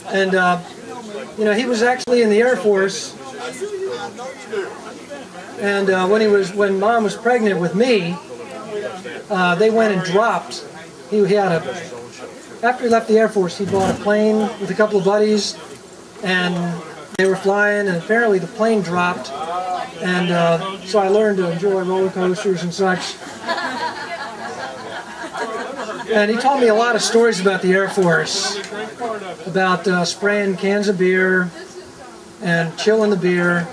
And he was actually in the Air Force. And when Mom was pregnant with me, they went and dropped. After he left the Air Force, he bought a plane with a couple of buddies, and they were flying, and apparently the plane dropped, and so I learned to enjoy roller coasters and such. And he told me a lot of stories about the Air Force, about spraying cans of beer and chilling the beer,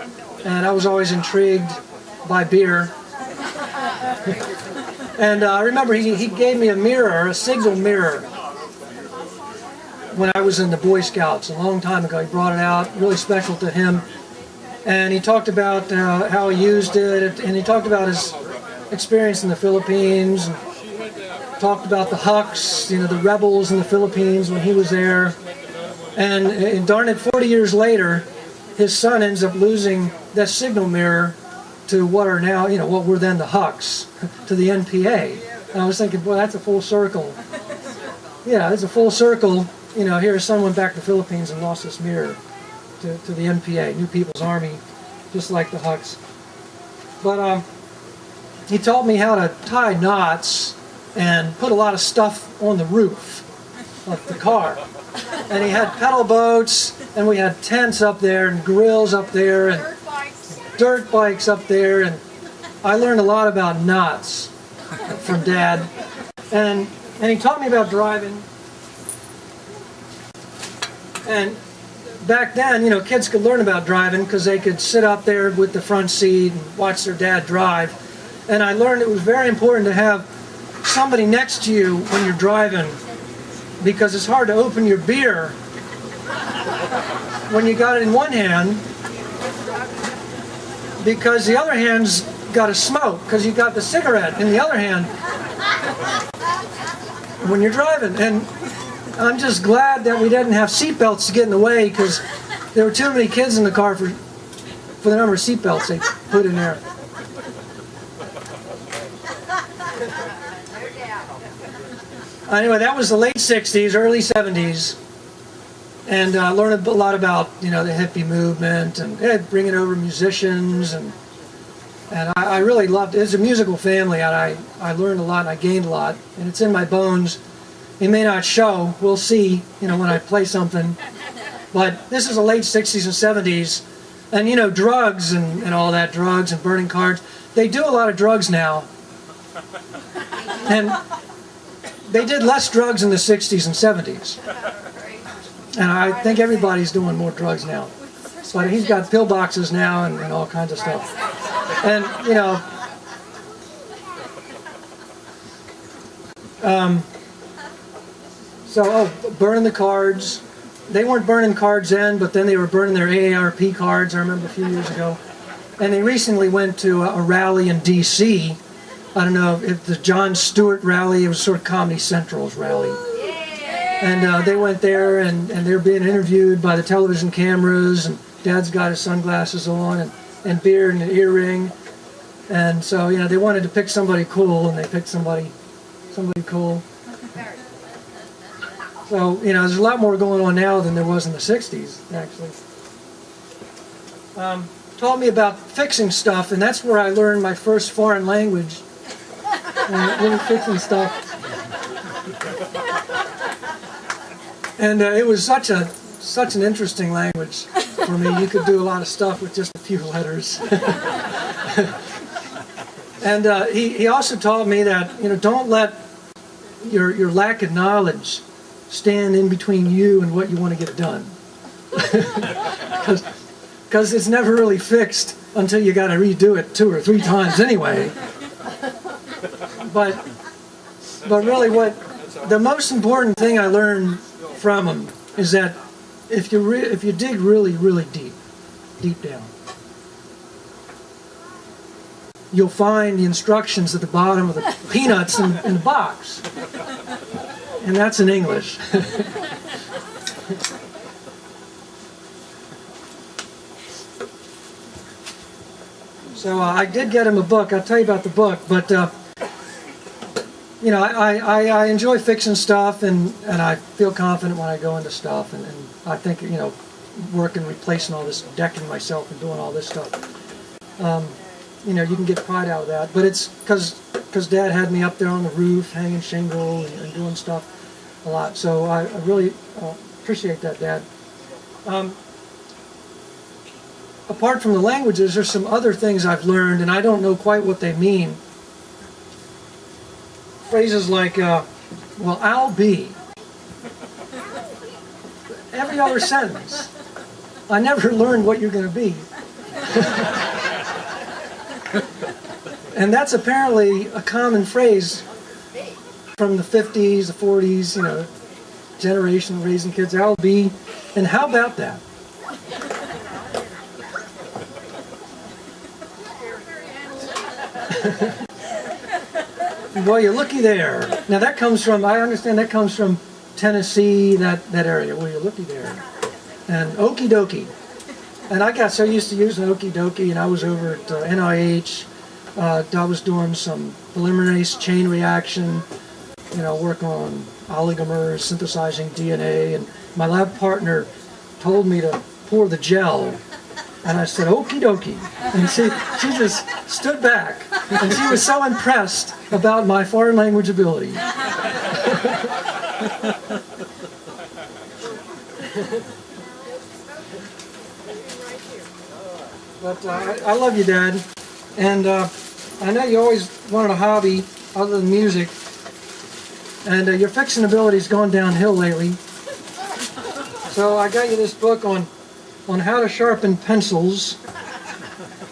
and I was always intrigued by beer. And I remember he gave me a mirror, a signal mirror, when I was in the Boy Scouts a long time ago. He brought it out, really special to him. And he talked about how he used it, and he talked about his experience in the Philippines, and talked about the Hucks, the rebels in the Philippines when he was there. And darn it, 40 years later, his son ends up losing that signal mirror to what are now, what were then the Hucks, to the NPA. And I was thinking, boy, that's a full circle. Yeah, it's a full circle. Here his son went back to the Philippines and lost this mirror to the NPA, New People's Army, just like the Hucks. But he taught me how to tie knots and put a lot of stuff on the roof of the car. And he had pedal boats, and we had tents up there, and grills up there, and dirt bikes up there, and I learned a lot about knots from Dad. And he taught me about driving. And back then, kids could learn about driving because they could sit up there with the front seat and watch their dad drive. And I learned it was very important to have somebody next to you when you're driving, because it's hard to open your beer when you got it in one hand, because the other hand's got to smoke, because you got the cigarette in the other hand when you're driving. And I'm just glad that we didn't have seatbelts to get in the way, because there were too many kids in the car for the number of seatbelts they put in there. Anyway, that was the late 60s, early 70s, and I learned a lot about, the hippie movement, and bringing over musicians, and I really loved it. It's a musical family, and I learned a lot, and I gained a lot, and it's in my bones. It may not show, we'll see, when I play something, but this is the late 60s and 70s, and drugs and all that, drugs and burning cards, they do a lot of drugs now, and they did less drugs in the 60s and 70s. And I think everybody's doing more drugs now. But he's got pillboxes now and all kinds of stuff. And, burning the cards. They weren't burning cards then, but then they were burning their AARP cards, I remember a few years ago. And they recently went to a rally in D.C., I don't know if the Jon Stewart rally, it was sort of Comedy Central's rally. And they went there, and they're being interviewed by the television cameras, and Dad's got his sunglasses on, and beard and an earring. And so, they wanted to pick somebody cool, and they picked somebody cool. So, there's a lot more going on now than there was in the 60s, actually. Taught me about fixing stuff, and that's where I learned my first foreign language. Little fixing stuff. And it was such an interesting language for me. You could do a lot of stuff with just a few letters. And he also taught me that, don't let your lack of knowledge stand in between you and what you want to get done. Because it's never really fixed until you got to redo it 2 or 3 times anyway. But really, the most important thing I learned from him is that if you dig really, really deep down, you'll find the instructions at the bottom of the peanuts in the box, and that's in English. So I did get him a book. I'll tell you about the book. But you know, I enjoy fixing stuff, and I feel confident when I go into stuff, and I think, you know, working, replacing all this, decking myself and doing all this stuff, you know, you can get pride out of that. But it's because Dad had me up there on the roof hanging shingle and doing stuff a lot. So I really appreciate that, Dad. Apart from the languages, there's some other things I've learned, and I don't know quite what they mean. Phrases like, well, I'll be. Every other sentence. I never learned what you're going to be. And that's apparently a common phrase from the 50s, the 40s, you know, generation raising kids. I'll be. And how about that? Boy, you're looky there. Now that comes from, I understand that comes from Tennessee, that area. Well, you're looky there. And okie dokie. And I got so used to using okie dokie, and I was over at NIH. I was doing some polymerase chain reaction, you know, work on oligomers, synthesizing DNA, and my lab partner told me to pour the gel. And I said, okie dokie. And she just stood back. And she was so impressed about my foreign language ability. But I love you, Dad. And I know you always wanted a hobby other than music. And your fixing ability's gone downhill lately. So I got you this book on how to sharpen pencils,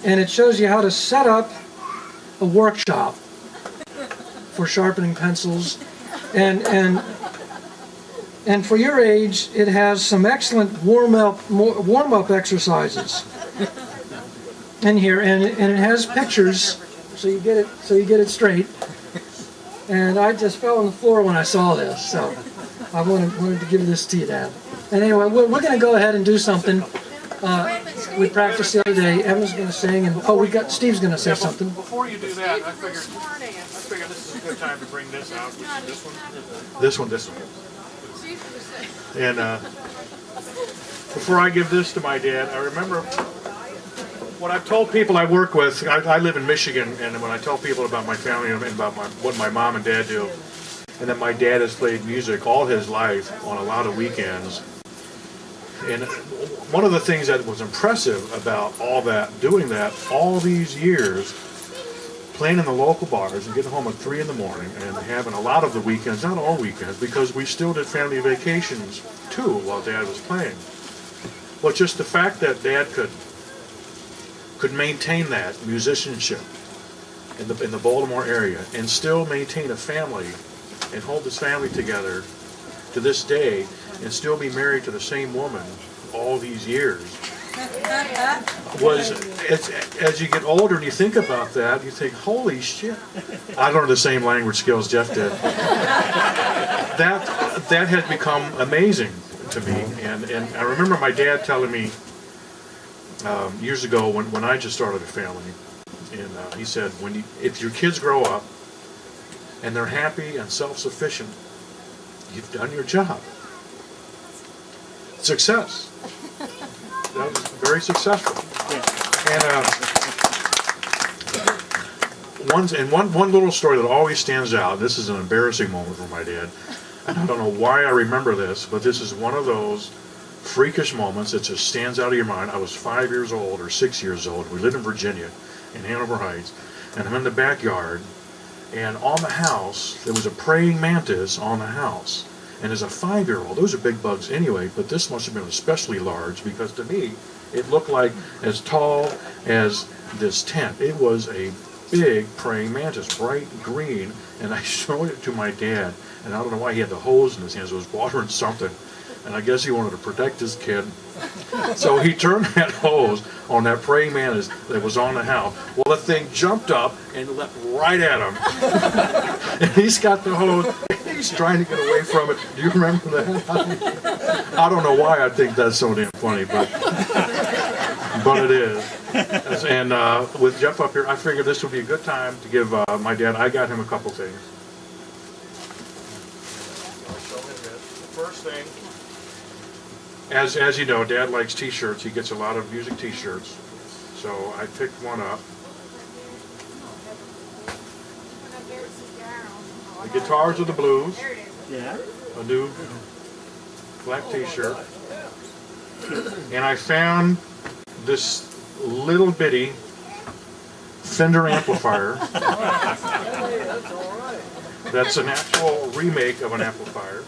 and it shows you how to set up a workshop for sharpening pencils, and for your age, it has some excellent warm up exercises in here, and it has pictures, so you get it straight. And I just fell on the floor when I saw this, so I wanted to give this to you, Dad. And anyway, we're going to go ahead and do something. We practiced the other day. Evan's going to sing, and Steve's going to say something. Before you do that, I figured this is a good time to bring this out. This one. And before I give this to my dad, I remember what I've told people I work with. I live in Michigan, and when I tell people about my family and about what my mom and dad do, and that my dad has played music all his life on a lot of weekends. And one of the things that was impressive about doing that all these years, playing in the local bars and getting home at 3 in the morning and having a lot of the weekends, not all weekends, because we still did family vacations too while Dad was playing. But just the fact that Dad could maintain that musicianship in the Baltimore area and still maintain a family and hold his family together to this day and still be married to the same woman all these years was, as you get older and you think about that, you think, holy shit. I don't have the same language skills Jeff did. That had become amazing to me. And I remember my dad telling me years ago when I just started a family, and he said, if your kids grow up and they're happy and self-sufficient, you've done your job. Success. That was very successful. And one little story that always stands out, this is an embarrassing moment for my dad, and I don't know why I remember this, but this is one of those freakish moments that just stands out of your mind. I was 5 years old or 6 years old. We lived in Virginia, in Hanover Heights, and I'm in the backyard, and on the house, there was a praying mantis on the house. And as a 5-year-old, those are big bugs anyway, but this must have been especially large because to me, it looked like as tall as this tent. It was a big praying mantis, bright green, and I showed it to my dad, and I don't know why he had the hose in his hands. It was watering something, and I guess he wanted to protect his kid. So he turned that hose on that praying mantis that was on the house. Well, the thing jumped up and leapt right at him. And he's got the hose. He's trying to get away from it. Do you remember that? I don't know why I think that's so damn funny, but but it is. And with Jeff up here, I figured this would be a good time to give my dad, I got him a couple things. I'll show him this. The first thing, as you know, Dad likes t-shirts. He gets a lot of music t-shirts. So I picked one up. The Guitars of the Blues. Yeah. A new black t-shirt. And I found this little bitty Fender amplifier. That's an actual remake of an amplifier.